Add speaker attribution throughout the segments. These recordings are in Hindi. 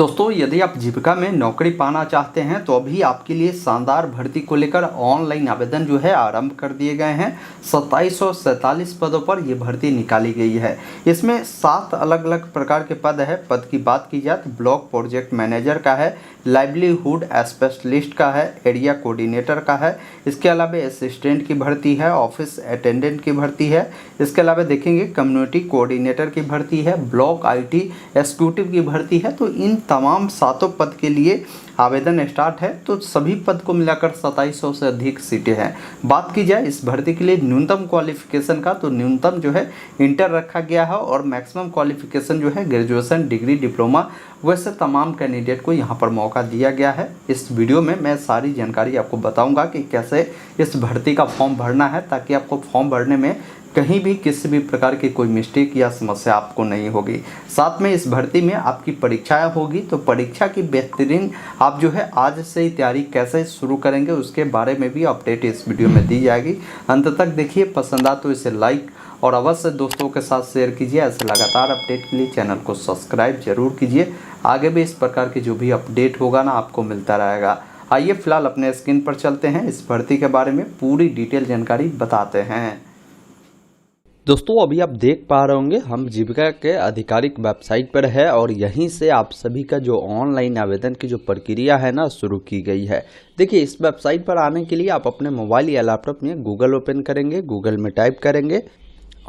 Speaker 1: दोस्तों, यदि आप जीविका में नौकरी पाना चाहते हैं तो अभी आपके लिए शानदार भर्ती को लेकर ऑनलाइन आवेदन जो है आरंभ कर दिए गए हैं। 2747 पदों पर ये भर्ती निकाली गई है। इसमें 7 अलग अलग प्रकार के पद है। पद की बात की जाए तो ब्लॉक प्रोजेक्ट मैनेजर का है, लाइवलीहुड स्पेशलिस्ट का है, एरिया कोऑर्डिनेटर का है। इसके अलावा असिस्टेंट की भर्ती है, ऑफिस अटेंडेंट की भर्ती है। इसके अलावा देखेंगे कम्युनिटी कोऑर्डिनेटर की भर्ती है, ब्लॉक IT एग्जीक्यूटिव की भर्ती है। तो इन तमाम 7 पद के लिए आवेदन स्टार्ट है। तो सभी पद को मिलाकर 2700 से अधिक सीटें हैं। बात की जाए इस भर्ती के लिए न्यूनतम क्वालिफिकेशन का, तो न्यूनतम जो है इंटर रखा गया है और मैक्सिमम क्वालिफिकेशन जो है ग्रेजुएशन, डिग्री, डिप्लोमा, वैसे तमाम कैंडिडेट को यहाँ पर मौका दिया गया है। इस वीडियो में मैं सारी जानकारी आपको बताऊंगा कि कैसे इस भर्ती का फॉर्म भरना है, ताकि आपको फॉर्म भरने में कहीं भी किसी भी प्रकार की कोई मिस्टेक या समस्या आपको नहीं होगी। साथ में इस भर्ती में आपकी परीक्षाएं होगी, तो परीक्षा की बेहतरीन आप जो है आज से ही तैयारी कैसे शुरू करेंगे उसके बारे में भी अपडेट इस वीडियो में दी जाएगी। अंत तक देखिए, पसंद आ तो इसे लाइक और अवश्य दोस्तों के साथ शेयर कीजिए। ऐसे लगातार अपडेट के लिए चैनल को सब्सक्राइब जरूर कीजिए। आगे भी इस प्रकार की जो भी अपडेट होगा ना आपको मिलता रहेगा। आइए फिलहाल अपने स्क्रीन पर चलते हैं, इस भर्ती के बारे में पूरी डिटेल जानकारी बताते हैं। दोस्तों, अभी आप देख पा रहे होंगे हम जीविका के आधिकारिक वेबसाइट पर है और यहीं से आप सभी का जो ऑनलाइन आवेदन की जो प्रक्रिया है ना शुरू की गई है। देखिए, इस वेबसाइट पर आने के लिए आप अपने मोबाइल या लैपटॉप में गूगल ओपन करेंगे। गूगल में टाइप करेंगे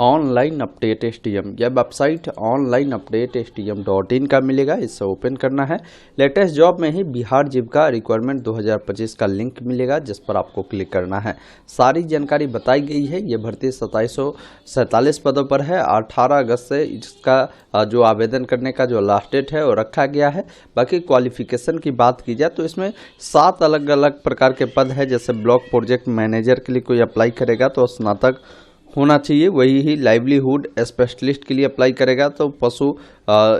Speaker 1: ऑनलाइन अपडेट STM। यह वेबसाइट ऑनलाइन अपडेट STM.in का मिलेगा, इसे ओपन करना है। लेटेस्ट जॉब में ही बिहार जीविका रिक्वायरमेंट 2025 का लिंक मिलेगा, जिस पर आपको क्लिक करना है। सारी जानकारी बताई गई है। ये भर्ती 2747 पदों पर है। 18 अगस्त से इसका जो आवेदन करने का जो लास्ट डेट है वो रखा गया है। बाकी क्वालिफिकेशन की बात की जाए तो इसमें 7 अलग अलग प्रकार के पद है। जैसे ब्लॉक प्रोजेक्ट मैनेजर के लिए कोई अप्लाई करेगा तो स्नातक होना चाहिए, वही ही लाइवलीहुड स्पेशलिस्ट के लिए अप्लाई करेगा तो पशु,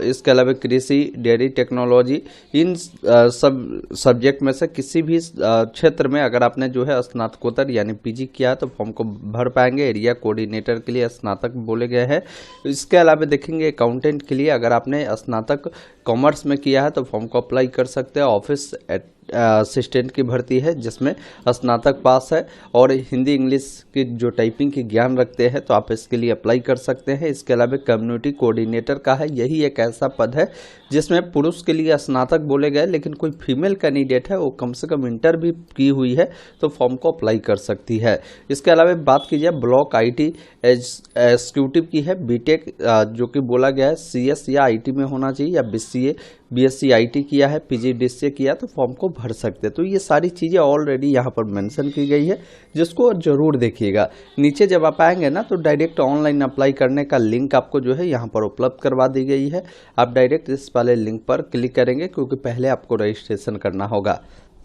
Speaker 1: इसके अलावा कृषि, डेयरी टेक्नोलॉजी, इन सब सब्जेक्ट में से किसी भी क्षेत्र में अगर आपने जो है स्नातकोत्तर यानी PG किया है तो फॉर्म को भर पाएंगे। एरिया कोऑर्डिनेटर के लिए स्नातक बोले गए हैं। इसके अलावा देखेंगे अकाउंटेंट के लिए अगर आपने स्नातक कॉमर्स में किया है तो फॉर्म को अप्लाई कर सकते हैं। ऑफिस असिस्टेंट की भर्ती है जिसमें स्नातक पास है और हिंदी इंग्लिश की जो टाइपिंग की ज्ञान रखते हैं तो आप इसके लिए अप्लाई कर सकते हैं। इसके अलावा कम्युनिटी कोऑर्डिनेटर का है। यही एक ऐसा पद है जिसमें पुरुष के लिए स्नातक बोले गए, लेकिन कोई फीमेल कैंडिडेट है वो कम से कम इंटर भी की हुई है तो फॉर्म को अप्लाई कर सकती है। इसके अलावा बात की जाए ब्लॉक IT एग्जीक्यूटिव की है। बीटेक जो कि बोला गया है CS या IT में होना चाहिए, या BCA BSc IT किया है, PG DCA किया तो फॉर्म को भर सकते हैं। तो ये सारी चीज़ें ऑलरेडी यहाँ पर मेंशन की गई है, जिसको जरूर देखिएगा। नीचे जब आप आएंगे ना तो डायरेक्ट ऑनलाइन अप्लाई करने का लिंक आपको जो है यहाँ पर उपलब्ध करवा दी गई है। आप डायरेक्ट इस वाले लिंक पर क्लिक करेंगे, क्योंकि पहले आपको रजिस्ट्रेशन करना होगा।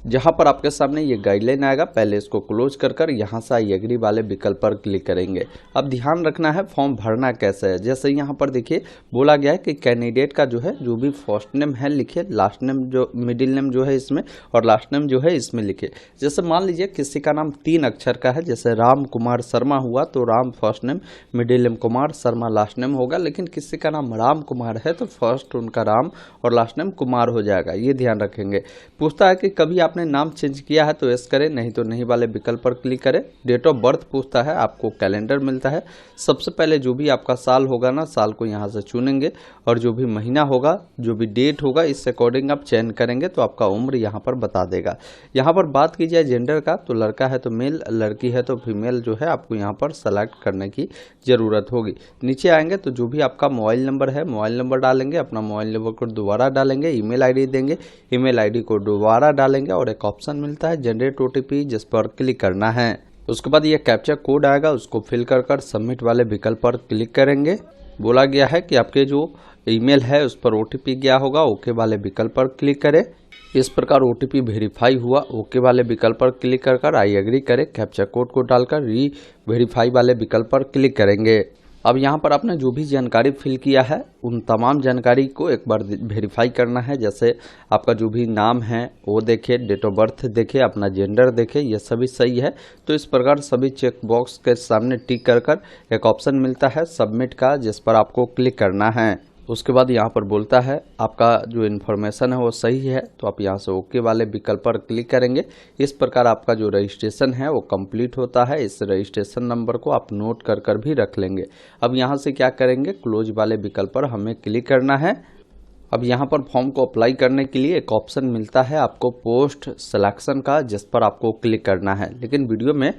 Speaker 1: जहां पर आपके सामने ये गाइडलाइन आएगा, पहले इसको क्लोज कर यहाँ से आई एग्री वाले विकल्प पर क्लिक करेंगे। अब ध्यान रखना है फॉर्म भरना कैसे है। जैसे यहाँ पर देखिए बोला गया है कि कैंडिडेट का जो है जो भी फर्स्ट नेम है लिखे, लास्ट नेम जो मिडिल नेम जो है इसमें और लास्ट नेम जो है इसमें लिखे। जैसे मान लीजिए किसी का नाम 3 अक्षर का है, जैसे राम कुमार शर्मा हुआ तो Ram first name, middle name Kumar, Sharma last name होगा। लेकिन किसी का नाम राम कुमार है तो फर्स्ट उनका राम और लास्ट नेम कुमार हो जाएगा, ये ध्यान रखेंगे। पूछता है कि कभी आपने नाम चेंज किया है तो यस करें, नहीं तो नहीं वाले विकल्प पर क्लिक करें। डेट ऑफ बर्थ पूछता है, आपको कैलेंडर मिलता है। सबसे पहले जो भी आपका साल होगा ना, साल को यहाँ से चुनेंगे और जो भी महीना होगा, जो भी डेट होगा, इस अकॉर्डिंग आप चयन करेंगे तो आपका उम्र यहाँ पर बता देगा। यहाँ पर बात की जाए जेंडर का तो लड़का है तो मेल, लड़की है तो फीमेल जो है आपको यहाँ पर सेलेक्ट करने की ज़रूरत होगी। नीचे आएंगे तो जो भी आपका मोबाइल नंबर है, मोबाइल नंबर डालेंगे, अपना मोबाइल नंबर को दोबारा डालेंगे, ईमेल ID देंगे, ईमेल ID को दोबारा डालेंगे और एक ऑप्शन मिलता है जनरेट OTP, जिस पर क्लिक करना है। उसके बाद ये कैप्चा कोड आएगा, उसको फिल कर सबमिट वाले विकल्प पर क्लिक करेंगे। बोला गया है कि आपके जो ईमेल है उस पर OTP गया होगा, ओके वाले विकल्प पर क्लिक करें। इस प्रकार OTP वेरीफाई हुआ, ओके वाले विकल्प पर क्लिक कर आई एग्री करें। कैप्चा कोड को डालकर री वेरीफाई वाले विकल्प पर क्लिक करेंगे। अब यहाँ पर आपने जो भी जानकारी फिल किया है उन तमाम जानकारी को एक बार वेरीफाई करना है। जैसे आपका जो भी नाम है वो देखिए, डेट ऑफ बर्थ देखिए, अपना जेंडर देखिए, ये सभी सही है। तो इस प्रकार सभी चेक बॉक्स के सामने टिक कर एक ऑप्शन मिलता है सबमिट का, जिस पर आपको क्लिक करना है। उसके बाद यहाँ पर बोलता है आपका जो इन्फॉर्मेशन है वो सही है, तो आप यहाँ से ओके वाले विकल्प पर क्लिक करेंगे। इस प्रकार आपका जो रजिस्ट्रेशन है वो कंप्लीट होता है। इस रजिस्ट्रेशन नंबर को आप नोट कर भी रख लेंगे। अब यहाँ से क्या करेंगे, क्लोज वाले विकल्प पर हमें क्लिक करना है। अब यहाँ पर फॉर्म को अप्लाई करने के लिए एक ऑप्शन मिलता है आपको पोस्ट सिलेक्शन का, जिस पर आपको क्लिक करना है। लेकिन वीडियो में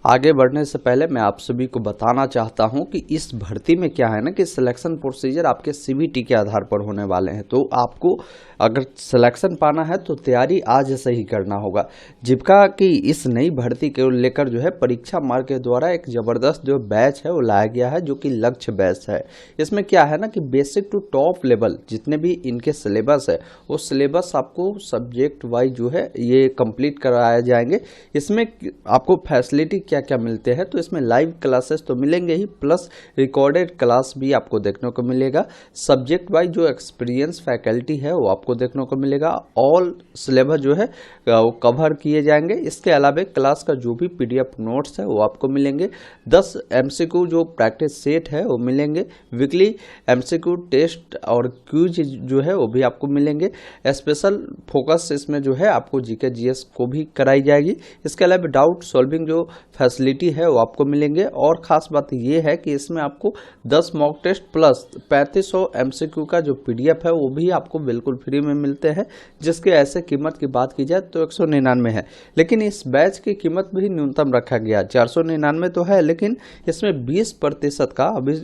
Speaker 1: आगे बढ़ने से पहले मैं आप सभी को बताना चाहता हूं कि इस भर्ती में क्या है ना कि सिलेक्शन प्रोसीजर आपके सीबीटी के आधार पर होने वाले हैं। तो आपको अगर सिलेक्शन पाना है तो तैयारी आज से ही करना होगा। जीविका की इस नई भर्ती को लेकर जो है परीक्षा मार्ग के द्वारा एक ज़बरदस्त जो बैच है वो लाया गया है, जो कि लक्ष्य बैच है। इसमें क्या है ना कि बेसिक टू टॉप लेवल जितने भी इनके सिलेबस है वो सिलेबस आपको सब्जेक्ट वाइज जो है ये कंप्लीट कराए जाएंगे। इसमें आपको फैसिलिटी क्या क्या मिलते हैं, तो इसमें लाइव क्लासेस तो मिलेंगे ही, प्लस रिकॉर्डेड क्लास भी आपको देखने को मिलेगा। सब्जेक्ट वाइज जो एक्सपीरियंस फैकल्टी है वो आपको देखने को मिलेगा। ऑल सिलेबस जो है वो कवर किए जाएंगे। इसके अलावा क्लास का जो भी पीडीएफ नोट्स है वो आपको मिलेंगे। 10 एमसीक्यू जो प्रैक्टिस सेट है वो मिलेंगे। वीकली एमसीक्यू टेस्ट और क्यूज जो है वो भी आपको मिलेंगे। स्पेशल फोकस इसमें जो है आपको जीके जीएस को भी कराई जाएगी। इसके अलावा डाउट सॉल्विंग जो फैसिलिटी है वो आपको मिलेंगे। और ख़ास बात ये है कि इसमें आपको 10 मॉक टेस्ट प्लस 3500 एमसीक्यू का जो पीडीएफ है वो भी आपको बिल्कुल फ्री में मिलते हैं, जिसके ऐसे कीमत की बात की जाए तो 199 है। लेकिन इस बैच की कीमत भी न्यूनतम रखा गया, 499 तो है, लेकिन इसमें 20% का अभी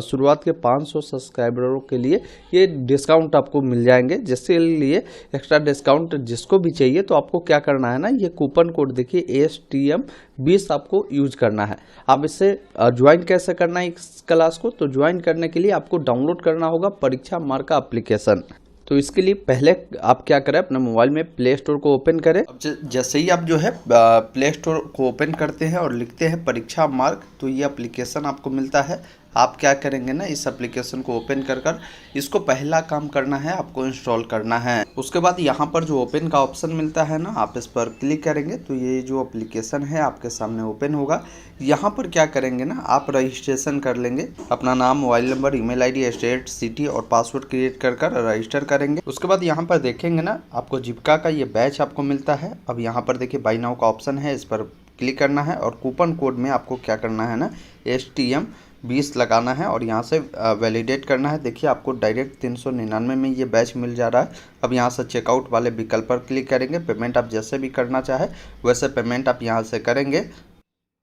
Speaker 1: शुरुआत के 500 सब्सक्राइबरों के लिए ये डिस्काउंट आपको मिल जाएंगे। जिसके लिए एक्स्ट्रा डिस्काउंट जिसको भी चाहिए तो आपको क्या करना है ना, ये कूपन कोड देखिए ASTM20 आपको यूज करना है। आप इससे ज्वाइन कैसे करना है इस क्लास को, तो ज्वाइन करने के लिए आपको डाउनलोड करना होगा परीक्षा मार्ग का एप्लीकेशन। तो इसके लिए पहले आप क्या करें, अपने मोबाइल में प्ले स्टोर को ओपन करें। अब जैसे ही आप जो है प्ले स्टोर को ओपन करते हैं और लिखते हैं परीक्षा मार्ग, तो ये एप्लीकेशन आपको मिलता है। आप क्या करेंगे ना, इस एप्लीकेशन को ओपन कर इसको पहला काम करना है, आपको इंस्टॉल करना है। उसके बाद यहाँ पर जो ओपन का ऑप्शन मिलता है ना, आप इस पर क्लिक करेंगे तो ये जो एप्लीकेशन है आपके सामने ओपन होगा। यहाँ पर क्या करेंगे ना, आप रजिस्ट्रेशन कर लेंगे। अपना नाम, mobile number, email ID, state, city और पासवर्ड क्रिएट कर रजिस्टर करेंगे। उसके बाद यहाँ पर देखेंगे ना, आपको जीविका का ये बैच आपको मिलता है। अब यहाँ पर देखिए बाय नाउ का ऑप्शन है, इस पर क्लिक करना है और कूपन कोड में आपको क्या करना है ना, STM20 लगाना है और यहाँ से वैलिडेट करना है। देखिए आपको डायरेक्ट 399 में ये बैच मिल जा रहा है। अब यहाँ से चेकआउट वाले विकल्प पर क्लिक करेंगे। पेमेंट आप जैसे भी करना चाहे वैसे पेमेंट आप यहाँ से करेंगे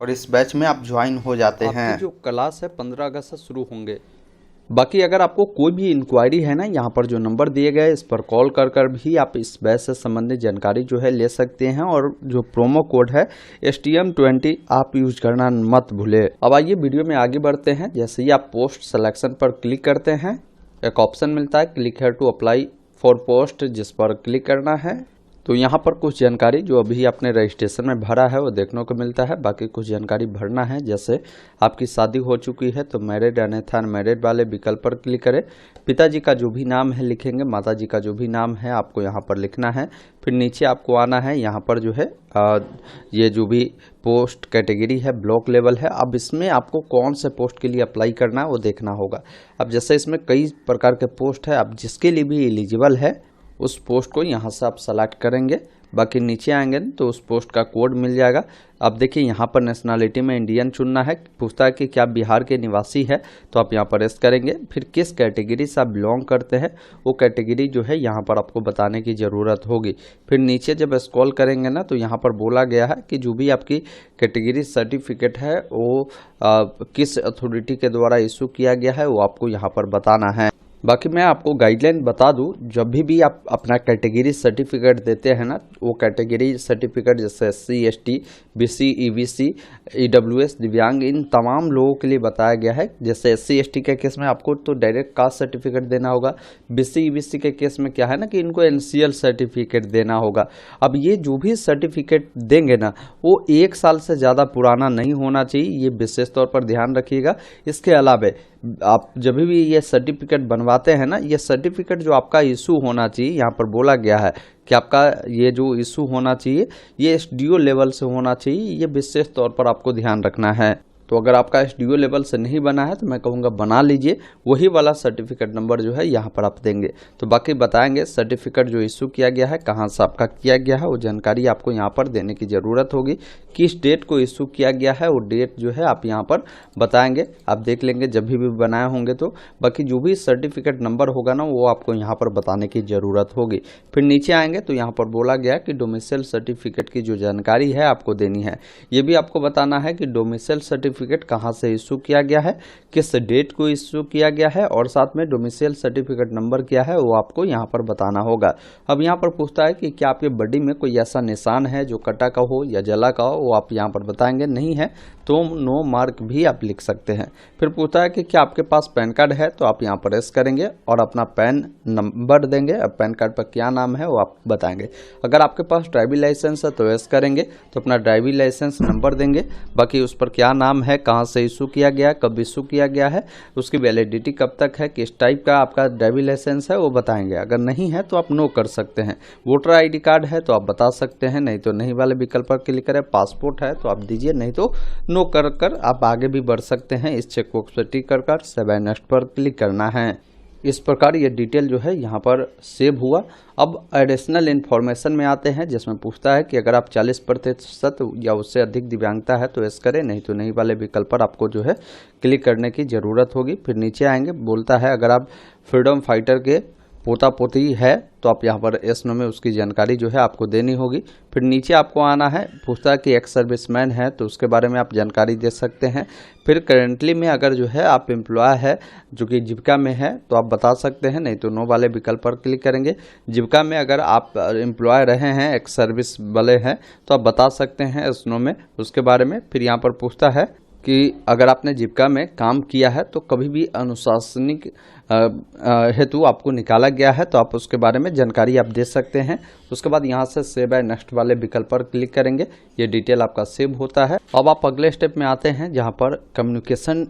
Speaker 1: और इस बैच में आप ज्वाइन हो जाते हैं। जो क्लास है 15 अगस्त से शुरू होंगे। बाकी अगर आपको कोई भी इंक्वायरी है ना, यहाँ पर जो नंबर दिए गए इस पर कॉल कर भी आप इस बैच से संबंधित जानकारी जो है ले सकते हैं। और जो प्रोमो कोड है STM20 आप यूज करना मत भूले। अब आइए वीडियो में आगे बढ़ते हैं। जैसे ही आप पोस्ट सिलेक्शन पर क्लिक करते हैं, एक ऑप्शन मिलता है click here to apply for post, जिस पर क्लिक करना है। तो यहाँ पर कुछ जानकारी जो अभी आपने रजिस्ट्रेशन में भरा है वो देखने को मिलता है। बाकी कुछ जानकारी भरना है, जैसे आपकी शादी हो चुकी है तो मैरिड अन्यथा अनमैरिड वाले विकल्प पर क्लिक करें। पिताजी का जो भी नाम है लिखेंगे, माताजी का जो भी नाम है आपको यहाँ पर लिखना है। फिर नीचे आपको आना है, यहाँ पर जो है ये जो भी पोस्ट कैटेगरी है ब्लॉक लेवल है। अब इसमें आपको कौन से पोस्ट के लिए अप्लाई करना है वो देखना होगा। अब जैसे इसमें कई प्रकार के पोस्ट है, अब जिसके लिए भी एलिजिबल है उस पोस्ट को यहाँ से आप सेलेक्ट करेंगे। बाकी नीचे आएंगे तो उस पोस्ट का कोड मिल जाएगा। अब देखिए यहाँ पर नेशनलिटी में इंडियन चुनना है। पूछता है कि क्या बिहार के निवासी है, तो आप यहाँ पर एस करेंगे। फिर किस कैटेगरी से आप बिलोंग करते हैं वो कैटेगरी जो है यहाँ पर आपको बताने की ज़रूरत होगी। फिर नीचे जब स्क्रॉल करेंगे ना तो यहाँ पर बोला गया है कि जो भी आपकी कैटेगरी सर्टिफिकेट है वो किस अथॉरिटी के द्वारा इशू किया गया है वो आपको यहाँ पर बताना है। बाकी मैं आपको गाइडलाइन बता दूं, जब भी आप अपना कैटेगरी सर्टिफिकेट देते हैं ना, वो कैटेगरी सर्टिफिकेट जैसे SC ST BC EBC EWS दिव्यांग, इन तमाम लोगों के लिए बताया गया है। जैसे SC ST के केस में आपको तो डायरेक्ट कास्ट सर्टिफिकेट देना होगा। BC EBC के केस में क्या है ना कि इनको NCL सर्टिफिकेट देना होगा। अब ये जो भी सर्टिफिकेट देंगे ना वो 1 साल से ज़्यादा पुराना नहीं होना चाहिए, ये विशेष तौर पर ध्यान रखिएगा। इसके अलावा आप जब भी ये सर्टिफिकेट बनवाते हैं ना, ये सर्टिफिकेट जो आपका इशू होना चाहिए, यहाँ पर बोला गया है कि आपका ये जो इशू होना चाहिए ये SDO लेवल से होना चाहिए, ये विशेष तौर पर आपको ध्यान रखना है। तो अगर आपका SDO लेवल से नहीं बना है तो मैं कहूँगा बना लीजिए, वही वाला सर्टिफिकेट नंबर जो है यहाँ पर आप देंगे। तो बाकी बताएंगे सर्टिफिकेट जो इशू किया गया है कहाँ से आपका किया गया है, वो जानकारी आपको यहाँ पर देने की ज़रूरत होगी। किस डेट को इशू किया गया है वो डेट जो है आप यहाँ पर बताएंगे, आप देख लेंगे जब भी बनाए होंगे तो। बाकी जो भी सर्टिफिकेट नंबर होगा ना वो आपको यहाँ पर बताने की ज़रूरत होगी। फिर नीचे आएंगे तो यहाँ पर बोला गया कि डोमिसाइल सर्टिफिकेट की जो जानकारी है आपको देनी है। ये भी आपको बताना है कि डोमिसाइल सर्टिफिकेट कहाँ से इशू किया गया है, किस डेट को इशू किया गया है, और साथ में डोमिसाइल सर्टिफिकेट नंबर क्या है वो आपको यहाँ पर बताना होगा। अब यहाँ पर पूछता है कि क्या आपके बॉडी में कोई ऐसा निशान है जो कटा का हो या जला का हो, वो आप यहाँ पर बताएंगे। नहीं है तो नो मार्क भी आप लिख सकते हैं। फिर पूछता है कि क्या आपके पास पैन कार्ड है, तो आप यहाँ पर एस करेंगे और अपना पैन नंबर देंगे। अब पैन कार्ड पर क्या नाम है वो आप बताएंगे। अगर आपके पास ड्राइविंग लाइसेंस है तो एस करेंगे, तो अपना ड्राइविंग लाइसेंस नंबर देंगे। बाकी उस पर क्या नाम है, कहाँ से इशू किया गया है, कब इशू किया गया है, उसकी वैलिडिटी कब तक है, किस टाइप का आपका ड्राइविंग लाइसेंस है वो बताएंगे। अगर नहीं है तो आप नो कर सकते हैं। वोटर ID कार्ड है तो आप बता सकते हैं, नहीं तो नहीं वाले विकल्प पर क्लिक करें। पासपोर्ट है तो आप दीजिए, नहीं तो नो कर आप आगे भी बढ़ सकते हैं। इस चेक बॉक्स पर टिक कर सेव एंड नेक्स्ट पर क्लिक करना है। इस प्रकार ये डिटेल जो है यहाँ पर सेव हुआ। अब एडिशनल इन्फॉर्मेशन में आते हैं, जिसमें पूछता है कि अगर आप 40% या उससे अधिक दिव्यांगता है तो एस करें, नहीं तो नहीं वाले विकल्प पर आपको जो है क्लिक करने की ज़रूरत होगी। फिर नीचे आएंगे, बोलता है अगर आप फ्रीडम फाइटर के पोता पोती है तो आप यहाँ पर एस नो में उसकी जानकारी जो है आपको देनी होगी। फिर नीचे आपको आना है, पूछता है कि एक्स सर्विसमैन है तो उसके बारे में आप जानकारी दे सकते हैं। फिर करेंटली में अगर जो है आप एम्प्लॉय है जो कि जीविका में है तो आप बता सकते हैं, नहीं तो नो वाले विकल्प पर क्लिक करेंगे। जीविका में अगर आप एम्प्लॉय रहे हैं, एक्स सर्विस वाले हैं तो आप बता सकते हैं एस नो में उसके बारे में। फिर यहाँ पर पूछता है कि अगर आपने जीविका में काम किया है तो कभी भी अनुशासनिक हेतु आपको निकाला गया है तो आप उसके बारे में जानकारी आप दे सकते हैं। उसके बाद यहाँ से सेव एंड नेक्स्ट वाले विकल्प पर क्लिक करेंगे, ये डिटेल आपका सेव होता है। अब आप अगले स्टेप में आते हैं जहाँ पर कम्युनिकेशन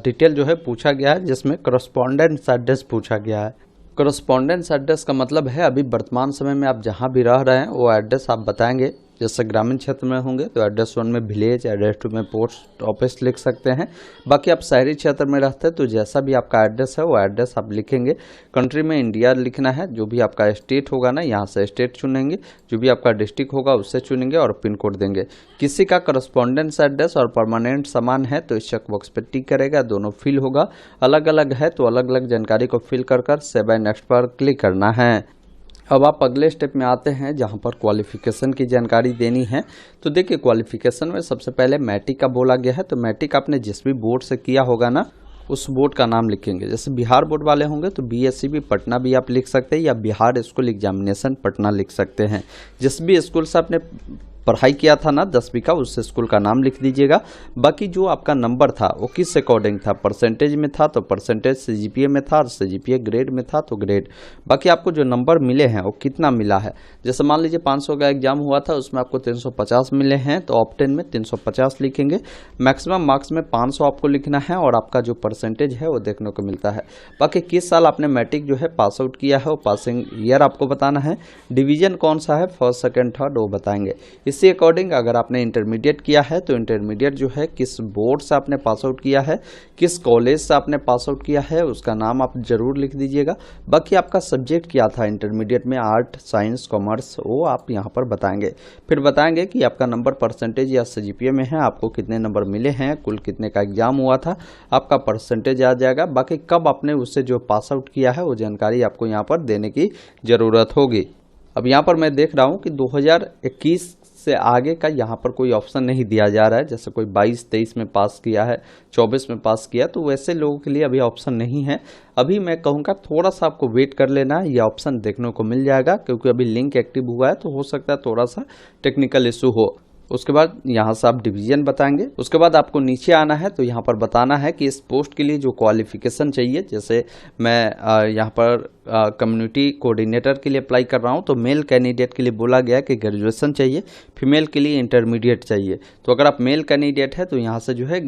Speaker 1: डिटेल जो है पूछा गया है, जिसमें करस्पॉन्डेंस एड्रेस पूछा गया है। करस्पॉन्डेंस एड्रेस का मतलब है अभी वर्तमान समय में आप जहाँ भी रह रहे हैं वो एड्रेस आप बताएंगे। जैसे ग्रामीण क्षेत्र में होंगे तो एड्रेस 1 में विलेज, एड्रेस 2 में पोस्ट ऑफिस लिख सकते हैं। बाकी आप शहरी क्षेत्र में रहते हैं तो जैसा भी आपका एड्रेस है वो एड्रेस आप लिखेंगे। कंट्री में इंडिया लिखना है, जो भी आपका स्टेट होगा ना यहाँ से स्टेट चुनेंगे, जो भी आपका डिस्ट्रिक्ट होगा उससे चुनेंगे और पिन कोड देंगे। किसी का करस्पॉन्डेंस एड्रेस और परमानेंट समान है तो इस चेक बॉक्स पर टिक करेगा, दोनों फिल होगा। अलग अलग है तो अलग अलग जानकारी को फिल कर सेव एंड नेक्स्ट पर क्लिक करना है। अब आप अगले स्टेप में आते हैं जहां पर क्वालिफिकेशन की जानकारी देनी है। तो देखिए क्वालिफिकेशन में सबसे पहले मैट्रिक का बोला गया है, तो मैट्रिक आपने जिस भी बोर्ड से किया होगा ना उस बोर्ड का नाम लिखेंगे। जैसे बिहार बोर्ड वाले होंगे तो BSCB पटना भी आप लिख सकते हैं या बिहार स्कूल एग्जामिनेशन पटना लिख सकते हैं। जिस भी स्कूल से आपने पढ़ाई किया था ना 10वीं का, उस स्कूल का नाम लिख दीजिएगा। बाकी जो आपका नंबर था वो किस अकॉर्डिंग था, परसेंटेज में था तो परसेंटेज, CGPA में था और CGPA ग्रेड में था तो ग्रेड। बाकी आपको जो नंबर मिले हैं वो कितना मिला है, जैसे मान लीजिए 500 का एग्जाम हुआ था उसमें आपको 350 मिले हैं तो ऑप्टेन में 350 लिखेंगे। मैक्सिमम मार्क्स में 500 आपको लिखना है और आपका जो परसेंटेज है वो देखने को मिलता है। बाकी किस साल आपने मैट्रिक जो है पास आउट किया है वो पासिंग ईयर आपको बताना है। डिवीजन कौन सा है, फर्स्ट सेकेंड थर्ड वो बताएंगे। इसी अकॉर्डिंग अगर आपने इंटरमीडिएट किया है तो इंटरमीडिएट जो है किस बोर्ड से आपने पास आउट किया है, किस कॉलेज से आपने पास आउट किया है उसका नाम आप जरूर लिख दीजिएगा। बाकी आपका सब्जेक्ट क्या था इंटरमीडिएट में, आर्ट, साइंस, कॉमर्स, वो आप यहाँ पर बताएंगे। फिर बताएंगे कि आपका नंबर परसेंटेज या CGPA में है, आपको कितने नंबर मिले हैं, कुल कितने का एग्जाम हुआ था, आपका परसेंटेज आ जाएगा। बाकी कब आपने उससे जो पास आउट किया है वो जानकारी आपको यहाँ पर देने की ज़रूरत होगी। अब यहाँ पर मैं देख रहा हूँ कि 2021 से आगे का यहाँ पर कोई ऑप्शन नहीं दिया जा रहा है। जैसे कोई 22-23 में पास किया है, 24 में पास किया, तो वैसे लोगों के लिए अभी ऑप्शन नहीं है। अभी मैं कहूँगा थोड़ा सा आपको वेट कर लेना है, ये ऑप्शन देखने को मिल जाएगा क्योंकि अभी लिंक एक्टिव हुआ है तो हो सकता है थोड़ा सा टेक्निकल इशू हो। उसके बाद यहाँ से आप डिवीजन बताएंगे। उसके बाद आपको नीचे आना है तो यहाँ पर बताना है कि इस पोस्ट के लिए जो क्वालिफिकेशन चाहिए, जैसे मैं यहाँ पर कम्युनिटी कोऑर्डिनेटर के लिए अप्लाई कर रहा हूँ तो मेल कैंडिडेट के लिए बोला गया है कि ग्रेजुएशन चाहिए, फीमेल के लिए इंटरमीडिएट चाहिए। तो अगर आप मेल कैंडिडेट है तो यहाँ से जो है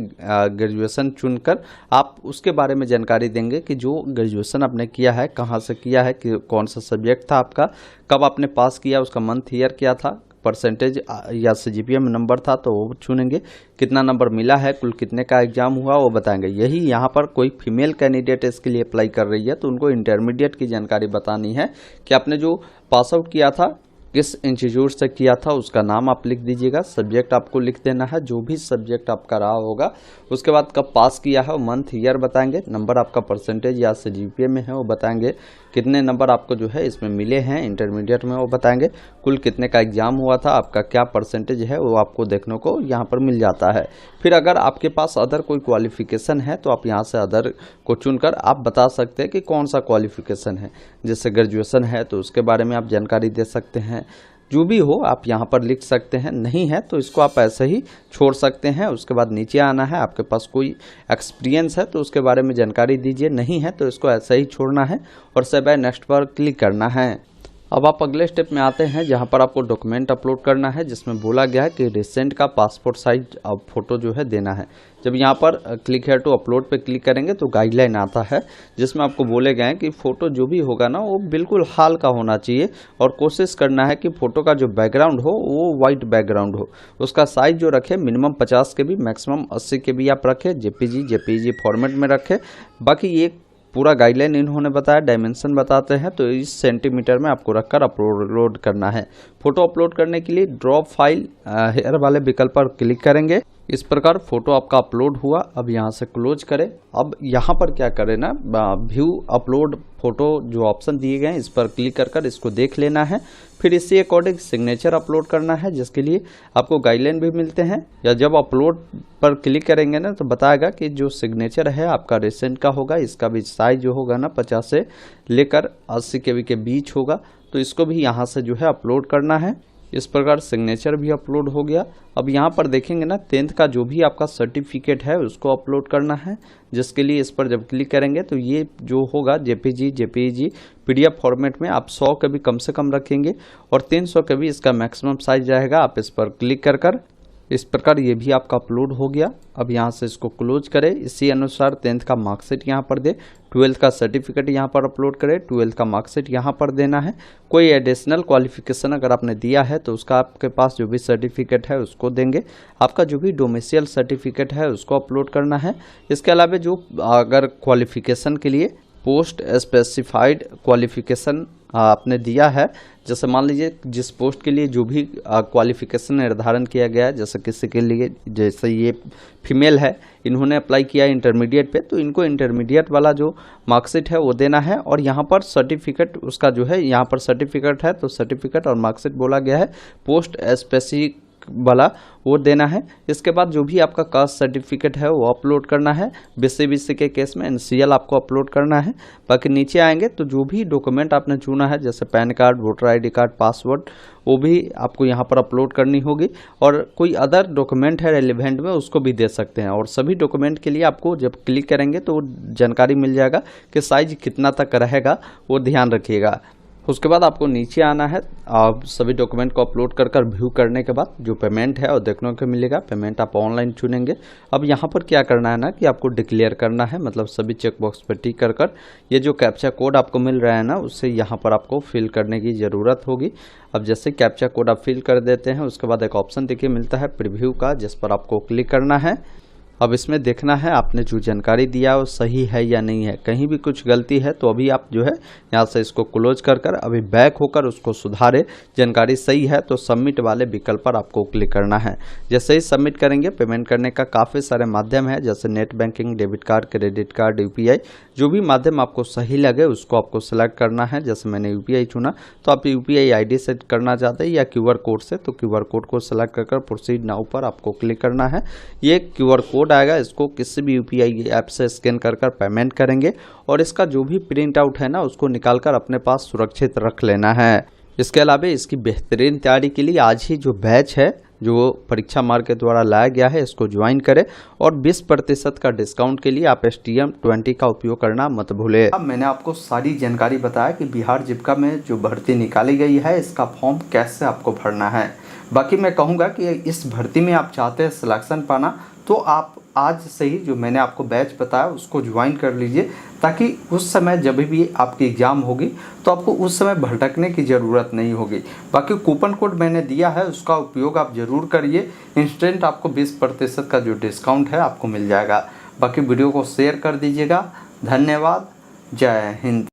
Speaker 1: ग्रेजुएशन चुनकर आप उसके बारे में जानकारी देंगे कि जो ग्रेजुएशन आपने किया है कहाँ से किया है, कि कौन सा सब्जेक्ट था आपका, कब आपने पास किया, उसका मंथ ईयर क्या था, परसेंटेज या सीजीपीए में नंबर था तो वो चुनेंगे, कितना नंबर मिला है, कुल कितने का एग्जाम हुआ वो बताएंगे। यही यहाँ पर कोई फीमेल कैंडिडेट इसके लिए अप्लाई कर रही है तो उनको इंटरमीडिएट की जानकारी बतानी है कि आपने जो पास आउट किया था किस इंस्टीट्यूट से किया था, उसका नाम आप लिख दीजिएगा, सब्जेक्ट आपको लिख देना है जो भी सब्जेक्ट आपका रहा होगा, उसके बाद कब पास किया है वो मंथ ईयर बताएंगे, नंबर आपका परसेंटेज या सीजीपीए में है वो बताएंगे, कितने नंबर आपको जो है इसमें मिले हैं इंटरमीडिएट में वो बताएंगे, कुल कितने का एग्जाम हुआ था, आपका क्या परसेंटेज है वो आपको देखने को यहाँ पर मिल जाता है। फिर अगर आपके पास अदर कोई क्वालिफिकेशन है तो आप यहाँ से अदर को चुनकर आप बता सकते हैं कि कौन सा क्वालिफिकेशन है, जैसे ग्रेजुएशन है तो उसके बारे में आप जानकारी दे सकते हैं, जो भी हो आप यहाँ पर लिख सकते हैं, नहीं है तो इसको आप ऐसे ही छोड़ सकते हैं। उसके बाद नीचे आना है, आपके पास कोई एक्सपीरियंस है तो उसके बारे में जानकारी दीजिए, नहीं है तो इसको ऐसे ही छोड़ना है और सेव बाय नेक्स्ट पर क्लिक करना है। अब आप अगले स्टेप में आते हैं जहां पर आपको डॉक्यूमेंट अपलोड करना है, जिसमें बोला गया है कि रिसेंट का पासपोर्ट साइज फोटो जो है देना है। जब यहां पर क्लिक है टू अपलोड पे क्लिक करेंगे तो गाइडलाइन आता है जिसमें आपको बोले गए हैं कि फ़ोटो जो भी होगा ना वो बिल्कुल हाल का होना चाहिए और कोशिश करना है कि फ़ोटो का जो बैकग्राउंड हो वो वाइट बैकग्राउंड हो। उसका साइज जो रखे मिनिमम 50 KB मैक्सिमम 80 KB आप रखें, जेपीजी फॉर्मेट में रखें। बाकी ये पूरा गाइडलाइन इन्होंने बताया, डायमेंशन बताते हैं तो इस सेंटीमीटर में आपको रखकर अपलोड करना है। फोटो अपलोड करने के लिए ड्रॉप फाइल हेयर वाले विकल्प पर क्लिक करेंगे। इस प्रकार फोटो आपका अपलोड हुआ। अब यहाँ से क्लोज करें। अब यहाँ पर क्या करें ना, व्यू अपलोड फोटो जो ऑप्शन दिए गए हैं इस पर क्लिक कर इसको देख लेना है। फिर इसी अकॉर्डिंग सिग्नेचर अपलोड करना है, जिसके लिए आपको गाइडलाइन भी मिलते हैं। या जब अपलोड पर क्लिक करेंगे ना तो बताएगा कि जो सिग्नेचर है आपका रिसेंट का होगा, इसका भी साइज जो होगा ना 50 से लेकर 80 KB के बीच होगा, तो इसको भी यहाँ से जो है अपलोड करना है। इस प्रकार सिग्नेचर भी अपलोड हो गया। अब यहाँ पर देखेंगे ना 10th का जो भी आपका सर्टिफिकेट है उसको अपलोड करना है, जिसके लिए इस पर जब क्लिक करेंगे तो ये जो होगा जेपीजी PDF फॉर्मेट में आप 100 KB कम से कम रखेंगे और 300 KB इसका मैक्सिमम साइज रहेगा। आप इस पर क्लिक कर इस प्रकार ये भी आपका अपलोड हो गया। अब यहाँ से इसको क्लोज करें। इसी अनुसार 10th का मार्कशीट यहाँ पर दे, 12th का सर्टिफिकेट यहाँ पर अपलोड करें, 12th का मार्कशीट यहाँ पर देना है। कोई एडिशनल क्वालिफिकेशन अगर आपने दिया है तो उसका आपके पास जो भी सर्टिफिकेट है उसको देंगे। आपका जो भी डोमिसाइल सर्टिफिकेट है उसको अपलोड करना है। इसके अलावा जो अगर क्वालिफिकेशन के लिए पोस्ट स्पेसिफाइड क्वालिफिकेशन आपने दिया है, जैसे मान लीजिए जिस पोस्ट के लिए जो भी क्वालिफिकेशन निर्धारण किया गया है, जैसे किसी के लिए जैसे ये फीमेल है इन्होंने अप्लाई किया इंटरमीडिएट पे, तो इनको इंटरमीडिएट वाला जो मार्कशीट है वो देना है। और यहाँ पर सर्टिफिकेट उसका जो है यहाँ पर सर्टिफिकेट है तो सर्टिफिकेट और मार्कशीट बोला गया है, पोस्ट स्पेसिफिक वाला वो देना है। इसके बाद जो भी आपका कास्ट सर्टिफिकेट है वो अपलोड करना है। BC के केस में NCL आपको अपलोड करना है। बाकी नीचे आएंगे तो जो भी डॉक्यूमेंट आपने चुना है जैसे pan card, voter ID card, password, वो भी आपको यहाँ पर अपलोड करनी होगी। और कोई अदर डॉक्यूमेंट है रेलिवेंट में उसको भी दे सकते हैं। और सभी डॉक्यूमेंट के लिए आपको जब क्लिक करेंगे तो जानकारी मिल जाएगा कि साइज कितना तक रहेगा, वो ध्यान रखिएगा। उसके बाद आपको नीचे आना है। आप सभी डॉक्यूमेंट को अपलोड कर व्यू करने के बाद जो पेमेंट है और देखने को मिलेगा, पेमेंट आप ऑनलाइन चुनेंगे। अब यहाँ पर क्या करना है ना कि आपको डिक्लेयर करना है, मतलब सभी चेक बॉक्स पर टिक कर ये जो कैप्चा कोड आपको मिल रहा है ना उससे यहाँ पर आपको फिल करने की ज़रूरत होगी। अब जैसे कैप्चा कोड आप फिल कर देते हैं उसके बाद एक ऑप्शन देखिए मिलता है प्रीव्यू का, जिस पर आपको क्लिक करना है। अब इसमें देखना है आपने जो जानकारी दिया वो सही है या नहीं है। कहीं भी कुछ गलती है तो अभी आप जो है यहाँ से इसको क्लोज कर अभी बैक होकर उसको सुधारे। जानकारी सही है तो सबमिट वाले विकल्प पर आपको क्लिक करना है। जैसे ही सबमिट करेंगे, पेमेंट करने का काफ़ी सारे माध्यम है जैसे net banking, debit card, credit card, UPI, जो भी माध्यम आपको सही लगे उसको आपको सेलेक्ट करना है। जैसे मैंने UPI चुना तो आप UPI ID से करना चाहते हैं या QR कोड से, तो QR कोड को सेलेक्ट कर प्रोसीड नाउ पर आपको क्लिक करना है। ये QR कोड आएगा, इसको किसी भी UPI ऐप से स्कैन कर पेमेंट करेंगे और इसका जो भी प्रिंट आउट है ना उसको निकाल कर अपने पास सुरक्षित रख लेना है। इसके अलावा इसकी बेहतरीन तैयारी के लिए आज ही जो बैच है जो परीक्षा मार्ग के द्वारा लाया गया है इसको ज्वाइन करें और 20% का डिस्काउंट के लिए आप STM20 का उपयोग करना मत भूलें। अब मैंने आपको सारी जानकारी बताया कि बिहार जीविका में जो भर्ती निकाली गई है इसका फॉर्म कैसे आपको भरना है। बाकी मैं कहूँगा कि इस भर्ती में आप चाहते हैं सिलेक्शन पाना तो आप आज से ही जो मैंने आपको बैच बताया उसको ज्वाइन कर लीजिए, ताकि उस समय जब भी आपकी एग्ज़ाम होगी तो आपको उस समय भटकने की ज़रूरत नहीं होगी। बाकी कूपन कोड मैंने दिया है, उसका उपयोग आप ज़रूर करिए। इंस्टेंट आपको 20% का जो डिस्काउंट है आपको मिल जाएगा। बाकी वीडियो को शेयर कर दीजिएगा। धन्यवाद। जय हिंद।